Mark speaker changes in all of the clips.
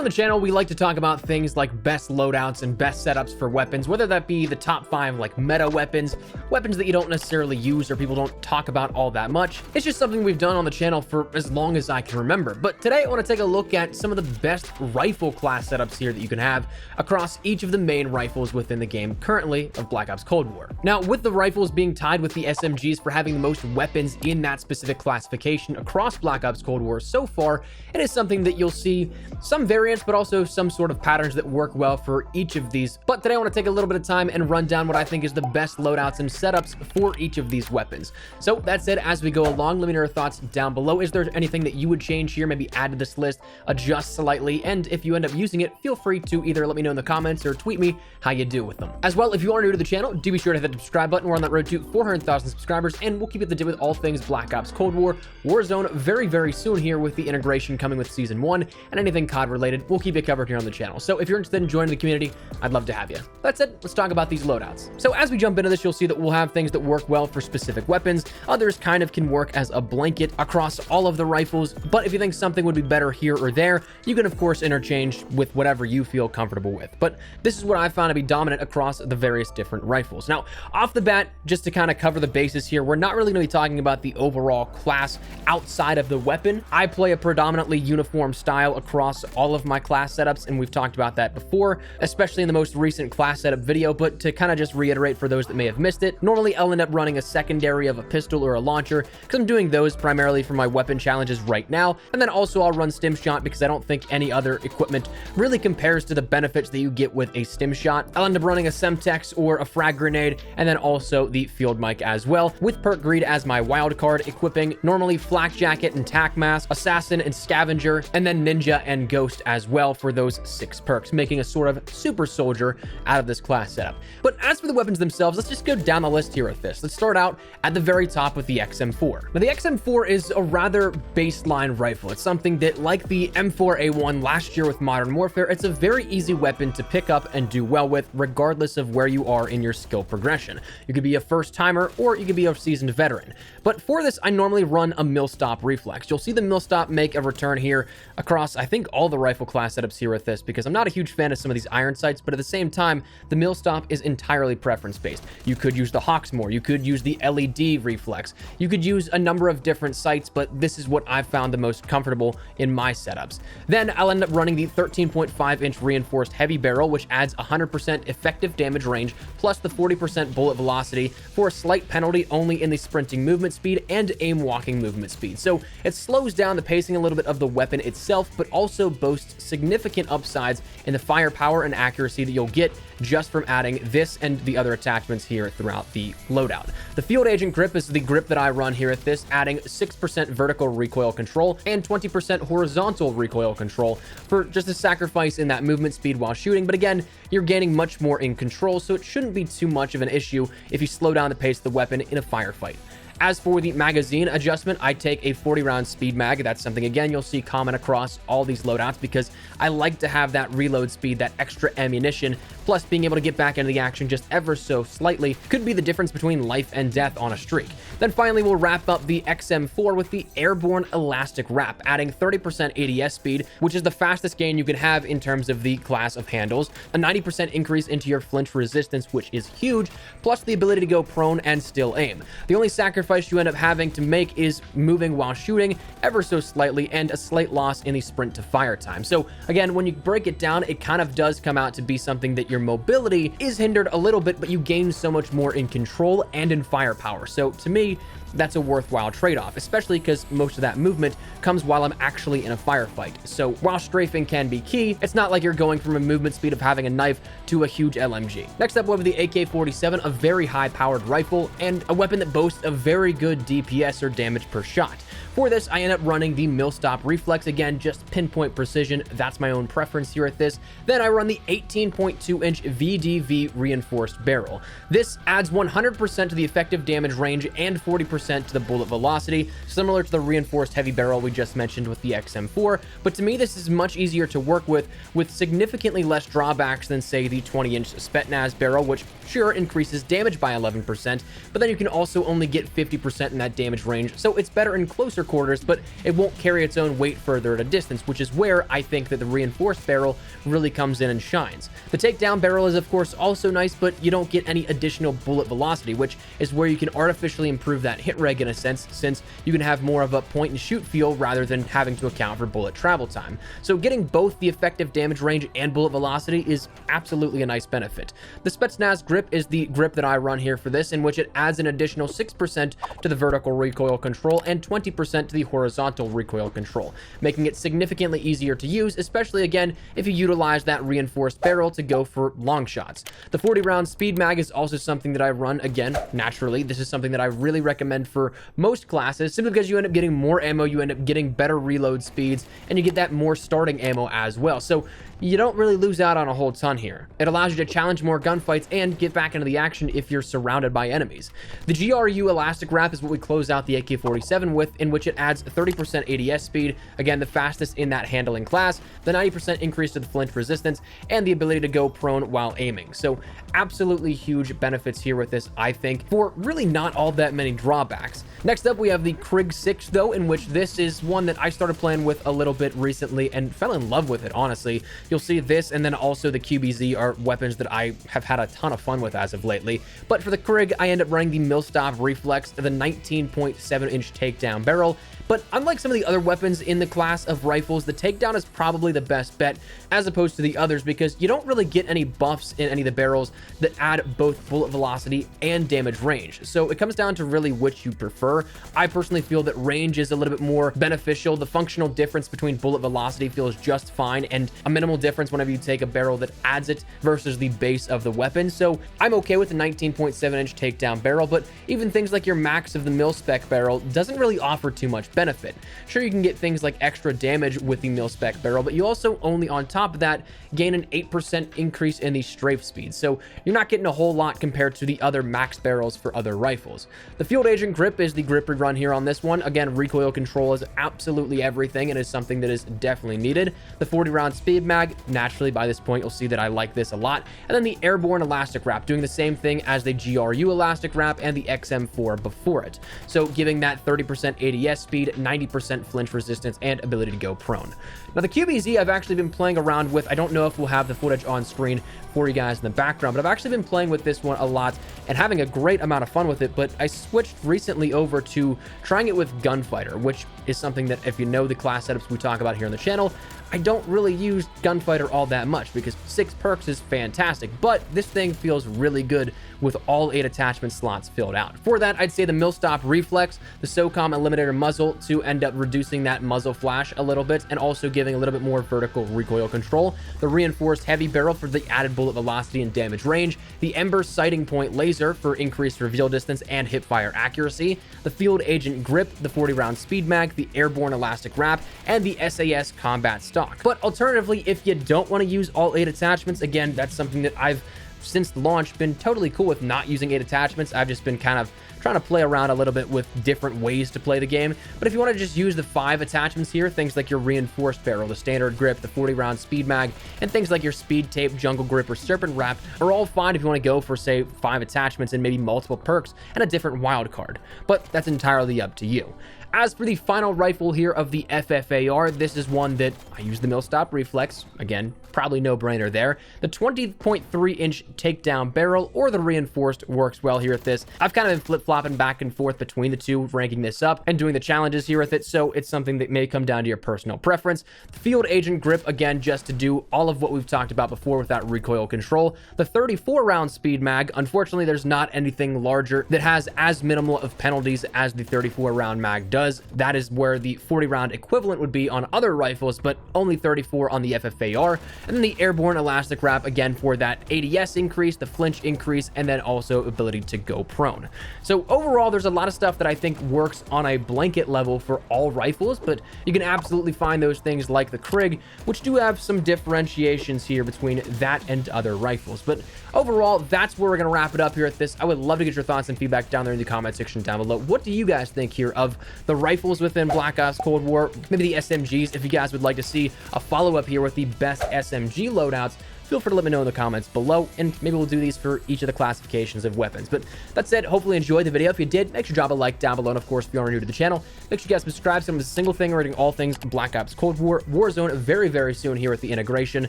Speaker 1: on the channel, we like to talk about things like best loadouts and best setups for weapons, whether that be the top 5 like meta weapons, weapons that you don't necessarily use or people don't talk about all that much. It's just something we've done on the channel for as long as I can remember. But today I want to take a look at some of the best rifle class setups here that you can have across each of the main rifles within the game currently of Black Ops Cold War. Now, with the rifles being tied with the SMGs for having the most weapons in that specific classification across Black Ops Cold War so far, it is something that you'll see some variants, but also some sort of patterns that work well for each of these. But today I want to take a little bit of time and run down what I think is the best loadouts and setups for each of these weapons. So that said, as we go along, let me know your thoughts down below. Is there anything that you would change here, maybe add to this list, adjust slightly? And if you end up using it, feel free to either let me know in the comments or tweet me how you do with them. As well, if you are new to the channel, do be sure to hit the subscribe button. We're on that road to 400,000 subscribers, and we'll keep you up to date with all things Black Ops Cold War, Warzone very soon here with the integration coming with Season 1, and anything COD related, we'll keep it covered here on the channel. So if you're interested in joining the community, I'd love to have you. That said, let's talk about these loadouts. So as we jump into this, you'll see that we'll have things that work well for specific weapons. Others kind of can work as a blanket across all of the rifles, but if you think something would be better here or there, you can of course interchange with whatever you feel comfortable with. But this is what I found to be dominant across the various different rifles. Now, off the bat, just to kind of cover the bases here, we're not really going to be talking about the overall class outside of the weapon. I play a predominantly uniform style across all of my class setups, and we've talked about that before, especially in the most recent class setup video. But to kind of just reiterate for those that may have missed it, normally I'll end up running a secondary of a pistol or a launcher because I'm doing those primarily for my weapon challenges right now. And then also I'll run stim shot because I don't think any other equipment really compares to the benefits that you get with a stim shot. I'll end up running a Semtex or a frag grenade, and then also the field mic as well, with perk greed as my wild card, equipping normally flak jacket and tac mask, assassin and scavenger, and then ninja and ghost as well for those 6 perks, making a sort of super soldier out of this class setup. But as for the weapons themselves, let's just go down the list here with this. Let's start out at the very top with the XM4. Now, the XM4 is a rather baseline rifle. It's something that, like the M4A1 last year with Modern Warfare, it's a very easy weapon to pick up and do well with, regardless of where you are in your skill progression. You could be a first timer or you could be a seasoned veteran. But for this, I normally run a mill-stop reflex. You'll see the mill-stop make a return here across, I think, all the rifle class setups here with this, because I'm not a huge fan of some of these iron sights, but at the same time, the mill-stop is entirely preference-based. You could use the Hawksmoor, you could use the LED reflex, you could use a number of different sights, but this is what I've found the most comfortable in my setups. Then I'll end up running the 13.5-inch reinforced heavy barrel, which adds 100% effective damage range, plus the 40% bullet velocity for a slight penalty only in the sprinting movement speed and aim walking movement speed. So it slows down the pacing a little bit of the weapon itself, but also boasts significant upsides in the firepower and accuracy that you'll get just from adding this and the other attachments here throughout the loadout. The field agent grip is the grip that I run here at this, adding 6% vertical recoil control and 20% horizontal recoil control for just a sacrifice in that movement speed while shooting. But again, you're gaining much more in control, so it shouldn't be too much of an issue if you slow down the pace of the weapon in a firefight. As for the magazine adjustment, I take a 40-round speed mag. That's something, again, you'll see common across all these loadouts because I like to have that reload speed, that extra ammunition, plus being able to get back into the action just ever so slightly could be the difference between life and death on a streak. Then finally, we'll wrap up the XM4 with the airborne elastic wrap, adding 30% ADS speed, which is the fastest gain you can have in terms of the class of handles, a 90% increase into your flinch resistance, which is huge, plus the ability to go prone and still aim. The only sacrifice you end up having to make is moving while shooting ever so slightly, and a slight loss in the sprint to fire time. So again, when you break it down, it kind of does come out to be something that your mobility is hindered a little bit, but you gain so much more in control and in firepower. So to me, that's a worthwhile trade-off, especially because most of that movement comes while I'm actually in a firefight. So while strafing can be key, it's not like you're going from a movement speed of having a knife to a huge LMG. Next up, we have the AK47, a very high-powered rifle and a weapon that boasts a very good DPS, or damage per shot. For this, I end up running the mill-stop reflex, again, just pinpoint precision. That's my own preference here at this. Then I run the 18.2-inch VDV reinforced barrel. This adds 100% to the effective damage range and 40% to the bullet velocity, similar to the reinforced heavy barrel we just mentioned with the XM4, but to me this is much easier to work with significantly less drawbacks than, say, the 20-inch Spetsnaz barrel, which sure increases damage by 11%, but then you can also only get 50% in that damage range, so it's better in closer closer quarters, but it won't carry its own weight further at a distance, which is where I think that the reinforced barrel really comes in and shines. The takedown barrel is of course also nice, but you don't get any additional bullet velocity, which is where you can artificially improve that hit reg in a sense, since you can have more of a point and shoot feel rather than having to account for bullet travel time. So getting both the effective damage range and bullet velocity is absolutely a nice benefit. The Spetsnaz grip is the grip that I run here for this, in which it adds an additional 6% to the vertical recoil control and 20% to the horizontal recoil control, making it significantly easier to use, especially again if you utilize that reinforced barrel to go for long shots. The 40-round speed mag is also something that I run. Again, naturally, this is something that I really recommend for most classes, simply because you end up getting more ammo, you end up getting better reload speeds, and you get that more starting ammo as well. So you don't really lose out on a whole ton here. It allows you to challenge more gunfights and get back into the action if you're surrounded by enemies. The GRU elastic wrap is what we close out the AK-47 with, in which it adds 30% ADS speed, again the fastest in that handling class, the 90% increase to the flinch resistance, and the ability to go prone while aiming. So absolutely huge benefits here with this, I think, for really not all that many drawbacks. Next up, we have the Krig 6 though, in which this is one that I started playing with a little bit recently and fell in love with it, honestly. You'll see this and then also the QBZ are weapons that I have had a ton of fun with as of lately. But for the Krig, I end up running the Millstop Reflex, the 19.7-inch takedown barrel. But unlike some of the other weapons in the class of rifles, the takedown is probably the best bet as opposed to the others, because you don't really get any buffs in any of the barrels that add both bullet velocity and damage range. So it comes down to really which you prefer. I personally feel that range is a little bit more beneficial. The functional difference between bullet velocity feels just fine, and a minimal difference whenever you take a barrel that adds it versus the base of the weapon. So I'm okay with the 19.7-inch takedown barrel, but even things like your max of the mil-spec barrel doesn't really offer too much benefit. Sure, you can get things like extra damage with the mil-spec barrel, but you also only on top of that gain an 8% increase in the strafe speed. So you're not getting a whole lot compared to the other max barrels for other rifles. The Field Agent grip is the grip we run here on this one. Again, recoil control is absolutely everything and is something that is definitely needed. The 40-round speed mag, naturally by this point you'll see that I like this a lot. And then the Airborne elastic wrap, doing the same thing as the GRU elastic wrap and the XM4 before it. So giving that 30% ADS speed, 90% flinch resistance, and ability to go prone. Now the QBZ I've actually been playing around with. I don't know if we'll have the footage on screen for you guys in the background, but I've actually been playing with this one a lot and having a great amount of fun with it. But I switched recently over to trying it with Gunfighter, which is something that, if you know the class setups we talk about here on the channel, I don't really use Gunfighter all that much because 6 perks is fantastic, but this thing feels really good with all 8 attachment slots filled out. For that, I'd say the Millstop Reflex, the SOCOM Eliminator Muzzle to end up reducing that muzzle flash a little bit and also giving a little bit more vertical recoil control, the Reinforced Heavy Barrel for the added bullet velocity and damage range, the Ember Sighting Point Laser for increased reveal distance and hipfire accuracy, the Field Agent Grip, the 40-round Speed Mag, the Airborne Elastic Wrap, and the SAS Combat Stock. But alternatively, if you don't want to use all 8 attachments, again, that's something that I've since launch been totally cool with not using 8 attachments. I've just been kind of trying to play around a little bit with different ways to play the game. But if you want to just use the 5 attachments here, things like your reinforced barrel, the standard grip, the 40-round speed mag, and things like your speed tape, jungle grip, or serpent wrap are all fine if you want to go for, say, 5 attachments and maybe multiple perks and a different wild card. But that's entirely up to you. As for the final rifle here of the FFAR, this is one that I use the Millstop Reflex. Again, probably no brainer there. The 20.3-inch takedown barrel or the reinforced works well here at this. I've kind of been flip-flopping back and forth between the two, ranking this up and doing the challenges here with it, so it's something that may come down to your personal preference. The Field Agent grip, again, just to do all of what we've talked about before with that recoil control. The 34-round speed mag, unfortunately, there's not anything larger that has as minimal of penalties as the 34-round mag does. That is where the 40-round equivalent would be on other rifles, but only 34 on the FFAR. And then the Airborne Elastic Wrap, again, for that ADS increase, the flinch increase, and then also ability to go prone. So overall, there's a lot of stuff that I think works on a blanket level for all rifles, but you can absolutely find those things like the Krig, which do have some differentiations here between that and other rifles. But overall, that's where we're going to wrap it up here at this. I would love to get your thoughts and feedback down there in the comment section down below. What do you guys think here of the rifles within Black Ops Cold War, maybe the SMGs, if you guys would like to see a follow-up here with the best SMG loadouts feel free to let me know in the comments below, and maybe we'll do these for each of the classifications of weapons. But that said, hopefully you enjoyed the video. If you did, make sure to drop a like down below, and of course, if you are new to the channel, make sure you guys subscribe. So I'm a single thing rating all things Black Ops Cold War, Warzone very, very soon here at the integration,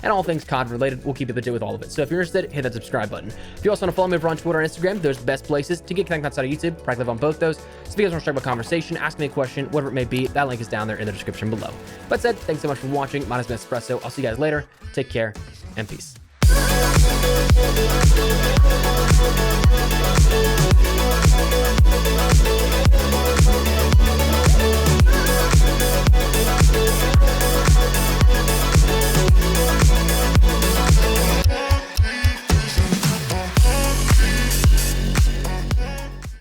Speaker 1: and all things COD related. We'll keep you up to date with all of it. So if you're interested, hit that subscribe button. If you also want to follow me over on Twitter and Instagram, those are the best places to get connected outside of YouTube. Probably live on both those. So if you guys want to start a conversation, ask me a question, whatever it may be, that link is down there in the description below. But said, thanks so much for watching. My name is Espresso. I'll see you guys later. Take care and peace.